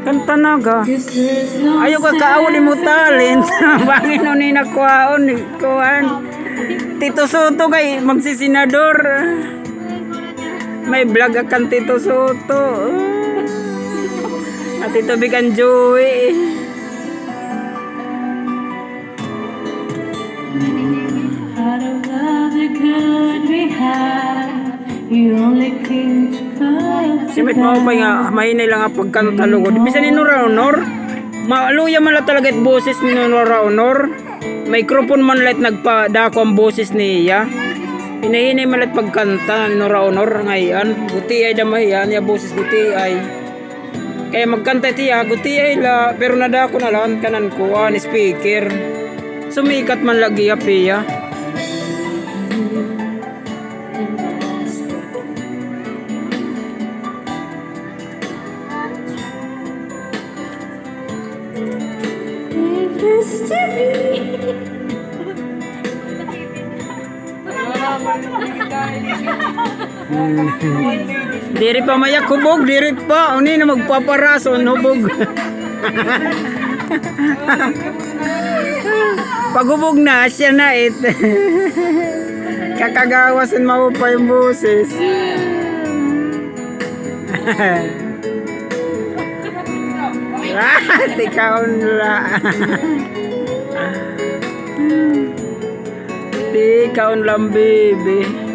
Kanta na ga. Ayaw ka kaawin mo talent. Bangin o ni nakuhaon. Tito Soto kay magsisenador. May vlog akan Tito Soto. At ito bigan Joey. Simit mo pa nga, mahinay lang ang pagkanta lugod. Bisa ni Nora Honor, maaluya man lang talaga at boses ni Nora Honor. Microphone man lang nagpadako ang boses niya. Hinahinay man lang pagkanta ni Nora Honor ngayon. Guti ay damayan, yung boses guti ay. Kaya magkanta tiya, guti ay la, pero nadako na lang kanan ko, ni speaker. Sumikat man lagi ya. Diri pa mayak hubog, diri pa uni na magpaparason hubog. Paghubog na siya na it. Kakagawasan mo pa yung boses. Tikaon la. Tikaon lang baby.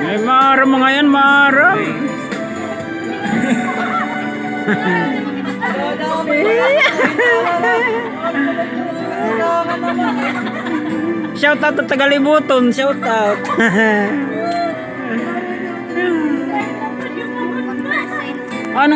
Ay, Mara mga yan, Mara. Shout out at Tagalibuton, shout out. Anong